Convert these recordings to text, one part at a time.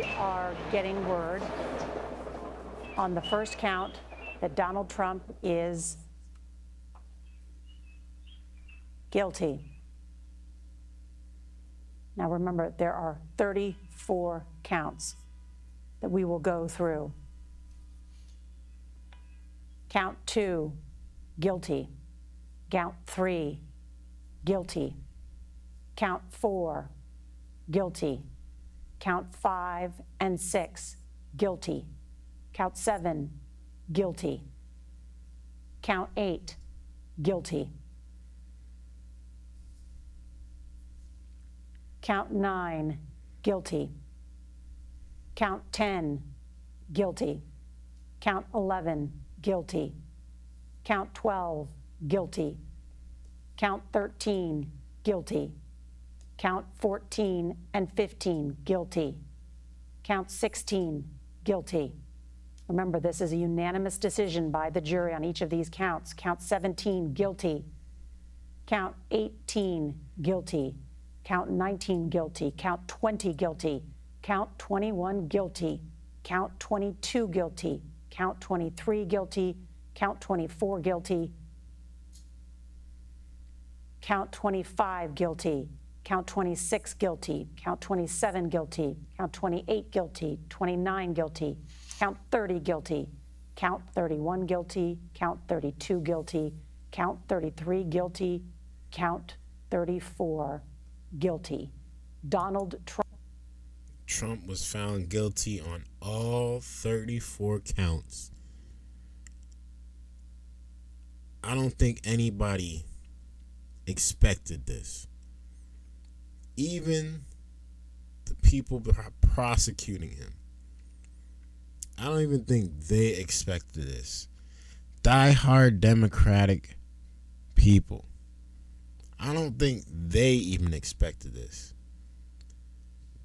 We are getting word on the first count that Donald Trump is guilty. Now remember, there are 34 counts that we will go through. Count 2, guilty. Count 3, guilty. Count 4, guilty. Count 5 and 6, guilty. Count 7, guilty. Count 8, guilty. Count 9, guilty. Count 10, guilty. Count 11, guilty. Count 12, guilty. Count 13, guilty. Count 14 and 15, guilty. Count 16, guilty. Remember, this is a unanimous decision by the jury on each of these counts. Count 17, guilty. Count 18, guilty. Count 19, guilty. Count 20, guilty. Count 21, guilty. Count 22, guilty. Count 23, guilty. Count 24, guilty. Count 25, guilty. Count 26, guilty. Count 27, guilty. Count 28, guilty. 29, guilty. Count 30, guilty. Count 31, guilty. Count 32, guilty. Count 33, guilty. Count 34, guilty. Donald Trump was found guilty on all 34 counts. I don't think anybody expected this. Even the people prosecuting him, I don't even think they expected this. Die-hard Democratic people, I don't think they even expected this.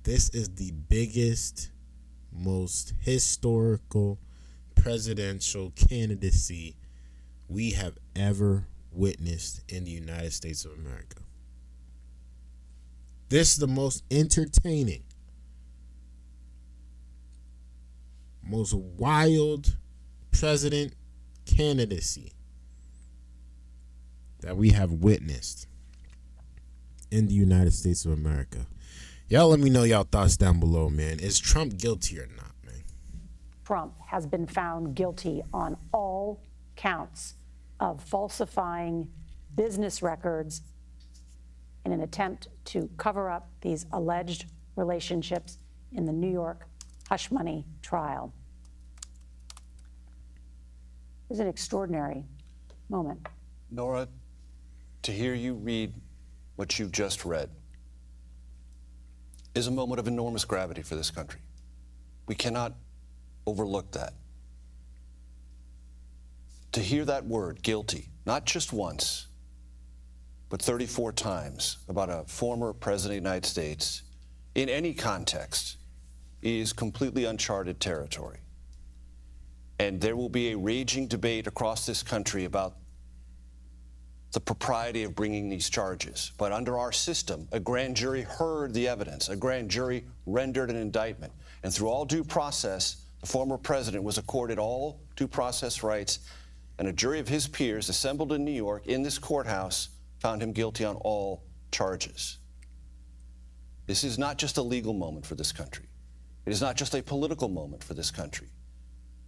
This is the biggest, most historical presidential candidacy we have ever witnessed in the United States of America. This is the most entertaining, most wild president candidacy that we have witnessed in the United States of America. Y'all let me know y'all thoughts down below, man. Is Trump guilty or not, man? Trump has been found guilty on all counts of falsifying business records in an attempt to cover up these alleged relationships in the New York hush money trial. It was an extraordinary moment. Nora, to hear you read what you just read is a moment of enormous gravity for this country. We cannot overlook that. To hear that word, guilty, not just once, but 34 times about a former president of the United States in any context is completely uncharted territory. And there will be a raging debate across this country about the propriety of bringing these charges. But under our system, a grand jury heard the evidence. A grand jury rendered an indictment. And through all due process, the former president was accorded all due process rights, and a jury of his peers assembled in New York in this courthouse found him guilty on all charges. This is not just a legal moment for this country. It is not just a political moment for this country.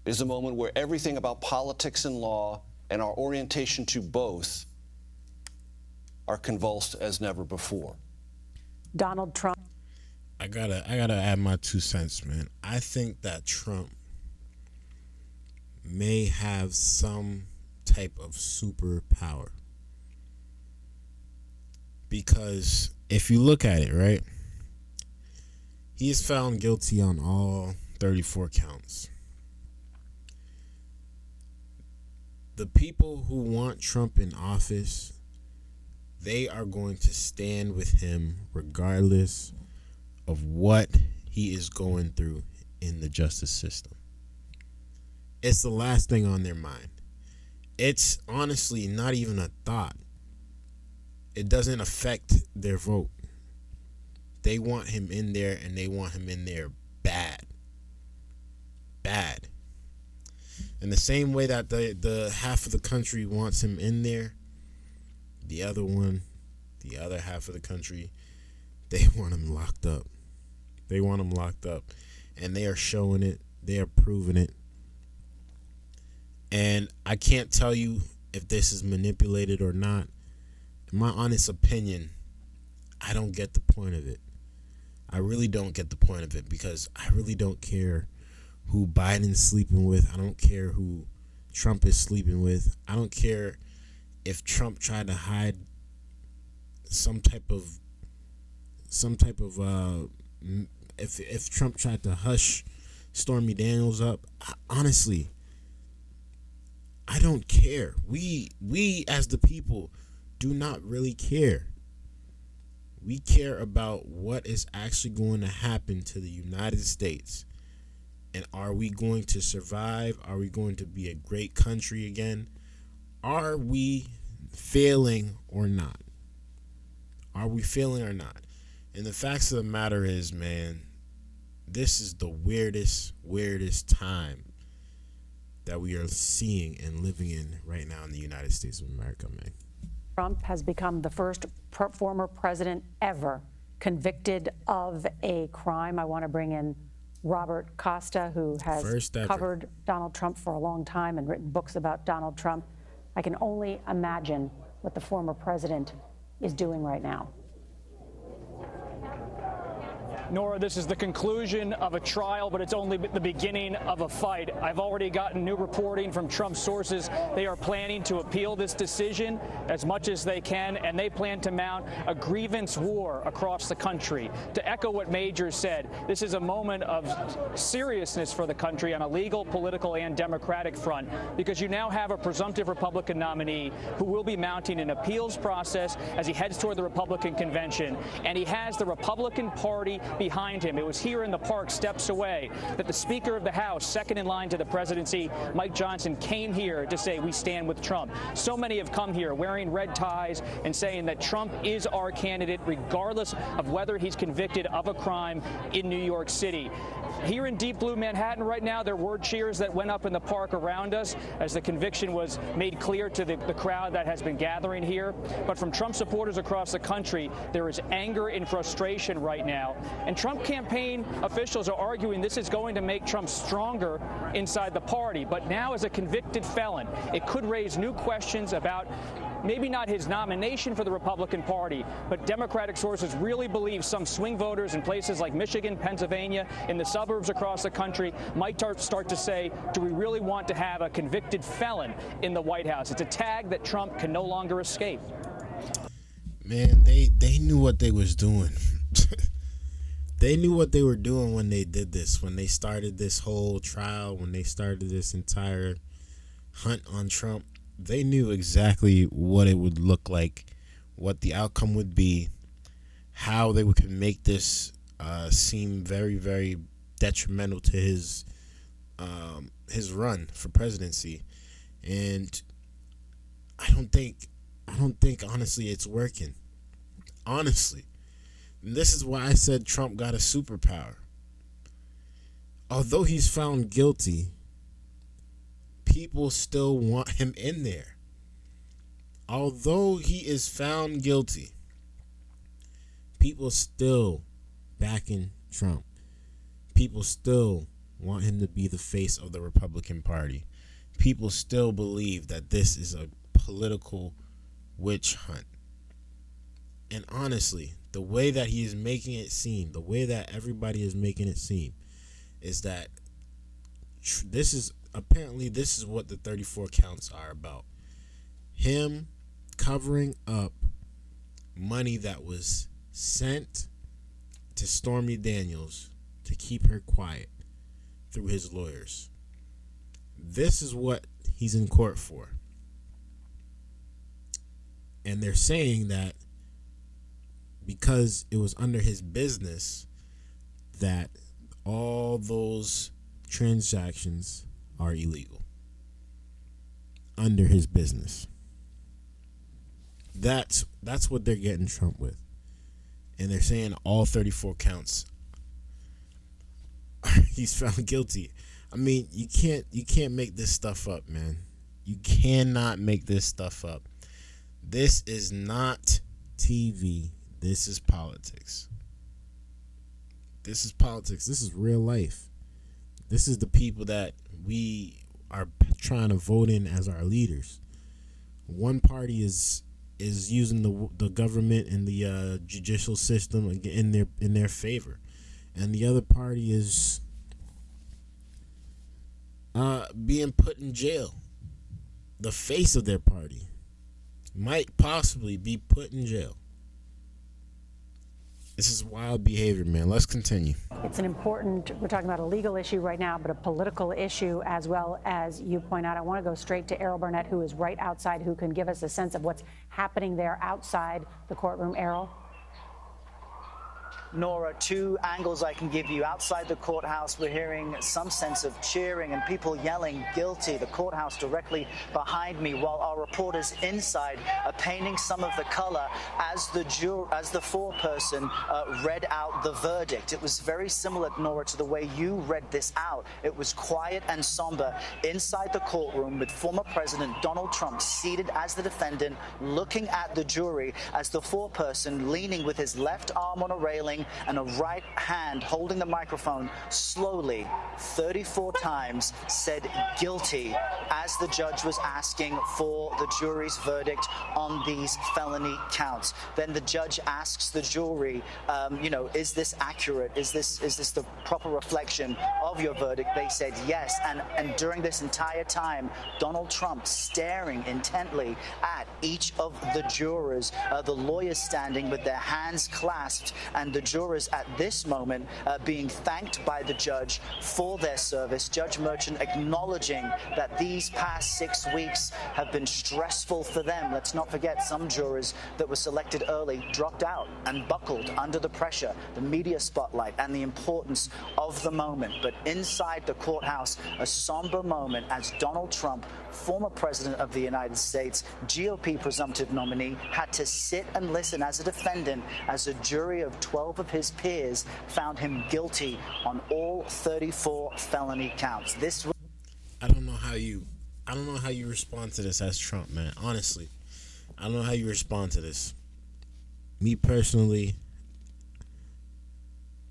It is a moment where everything about politics and law and our orientation to both are convulsed as never before. Donald Trump. I gotta add my 2 cents, man. I think that Trump may have some type of superpower. Because if you look at it, right, he is found guilty on all 34 counts. The people who want Trump in office, they are going to stand with him regardless of what he is going through in the justice system. It's the last thing on their mind. It's honestly not even a thought. It doesn't affect their vote. They want him in there, and they want him in there bad. Bad. In the same way that the half of the country wants him in there, the other half of the country, they want him locked up. They want him locked up. And they are showing it. They are proving it. And I can't tell you if this is manipulated or not. In my honest opinion, I don't get the point of it. I really don't get the point of it, because I really don't care who Biden's sleeping with. I don't care who Trump is sleeping with. I don't care if Trump tried to hide some type of if Trump tried to hush Stormy Daniels up. Honestly, I don't care. We as the people do not really care. We care about what is actually going to happen to the United States. And are we going to survive? Are we going to be a great country again? Are we failing or not? Are we failing or not? And the facts of the matter is, man, this is the weirdest time that we are seeing and living in right now in the United States of America, man. Trump has become the first former president ever convicted of a crime. I want to bring in Robert Costa, who has covered Donald Trump for a long time and written books about Donald Trump. I can only imagine what the former president is doing right now. Nora, this is the conclusion of a trial, but it's only the beginning of a fight. I've already gotten new reporting from Trump sources. They are planning to appeal this decision as much as they can, and they plan to mount a grievance war across the country. To echo what Major said, this is a moment of seriousness for the country on a legal, political, and democratic front, because you now have a presumptive Republican nominee who will be mounting an appeals process as he heads toward the Republican convention, and he has the Republican Party behind him. It was here in the park, steps away, that the Speaker of the House, second in line to the presidency, Mike Johnson, came here to say, we stand with Trump. So many have come here wearing red ties and saying that Trump is our candidate, regardless of whether he's convicted of a crime in New York City. Here in deep blue Manhattan right now, there were cheers that went up in the park around us as the conviction was made clear to the crowd that has been gathering here. But from Trump supporters across the country, there is anger and frustration right now. And Trump campaign officials are arguing this is going to make Trump stronger inside the party. But now, as a convicted felon, it could raise new questions about maybe not his nomination for the Republican Party, but Democratic sources really believe some swing voters in places like Michigan, Pennsylvania, in the suburbs across the country might start to say, do we really want to have a convicted felon in the White House? It's a tag that Trump can no longer escape. Man, they knew what they was doing. They knew what they were doing when they did this, when they started this whole trial, when they started this entire hunt on Trump. They knew exactly what it would look like, what the outcome would be, how they could make this seem very, very detrimental to his run for presidency. And I don't think honestly it's working. Honestly. And this is why I said Trump got a superpower. Although he's found guilty, people still want him in there. Although he is found guilty, people still backing Trump. People still want him to be the face of the Republican Party. People still believe that this is a political witch hunt. And honestly, the way that he is making it seem, the way that everybody is making it seem, is that this is what the 34 counts are about. Him covering up money that was sent to Stormy Daniels to keep her quiet through his lawyers. This is what he's in court for. And they're saying that because it was under his business, that all those transactions are illegal. Under his business. That's what they're getting Trump with. And they're saying all 34 counts he's found guilty. I mean, you can't make this stuff up, man. You cannot make this stuff up. This is not TV. This is politics. This is politics. This is real life. This is the people that we are trying to vote in as our leaders. One party is using the government and the judicial system in their favor, and the other party is being put in jail. The face of their party might possibly be put in jail. This is wild behavior, man. Let's continue. It's an important, we're talking about a legal issue right now, but a political issue as well, as you point out. I want to go straight to Errol Burnett, who is right outside, who can give us a sense of what's happening there outside the courtroom. Errol? Nora, two angles I can give you. Outside the courthouse, we're hearing some sense of cheering and people yelling guilty. The courthouse directly behind me, while our reporters inside are painting some of the color as the foreperson read out the verdict. It was very similar, Nora, to the way you read this out. It was quiet and somber inside the courtroom, with former President Donald Trump seated as the defendant, looking at the jury as the foreperson, leaning with his left arm on a railing and a right hand holding the microphone, slowly 34 times said guilty as the judge was asking for the jury's verdict on these felony counts. Then the judge asks the jury, is this accurate? Is this the proper reflection of your verdict? They said yes. And during this entire time, Donald Trump staring intently at each of the jurors, the lawyers standing with their hands clasped, and the jurors at this moment being thanked by the judge for their service. Judge Merchant acknowledging that these past 6 weeks have been stressful for them. Let's not forget, some jurors that were selected early dropped out and buckled under the pressure, the media spotlight, and the importance of the moment. But inside the courthouse, a somber moment as Donald Trump, former president of the United States, GOP presumptive nominee, had to sit and listen as a defendant as a jury of 12 of his peers found him guilty on all 34 felony counts. I don't know how you respond to this as Trump, man. Honestly, I don't know how you respond to this. Me personally,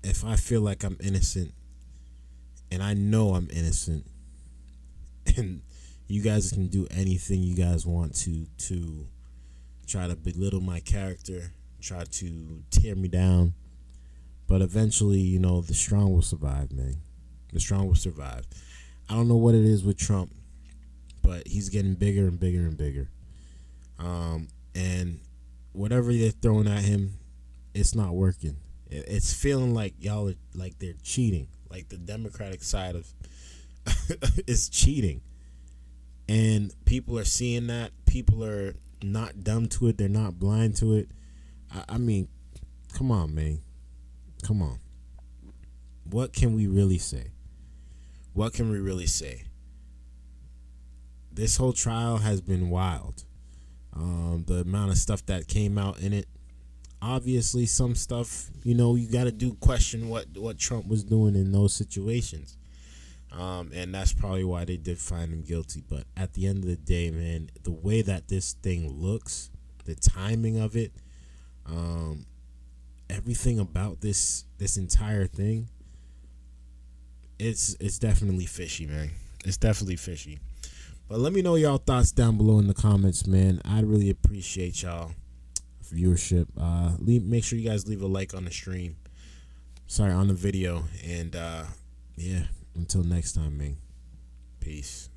if I feel like I'm innocent, and I know I'm innocent, and you guys can do anything you guys want to try to belittle my character, try to tear me down, but eventually, the strong will survive, man. The strong will survive. I don't know what it is with Trump, but he's getting bigger and bigger and bigger. And whatever they're throwing at him, it's not working. It's feeling like y'all are, like they're cheating. Like the Democratic side of is cheating. And people are seeing that. People are not dumb to it. They're not blind to it. I mean, come on, man. Come on. What can we really say? What can we really say? This whole trial has been wild. The amount of stuff that came out in it. Obviously, some stuff, you got to question what Trump was doing in those situations. And that's probably why they did find him guilty. But at the end of the day, man, the way that this thing looks, the timing of it, everything about this entire thing, it's definitely fishy, man. It's definitely fishy. But let me know y'all thoughts down below in the comments, man. I'd really appreciate y'all viewership. Make sure you guys leave a like on the stream. Sorry, on the video. And yeah, until next time, man. Peace.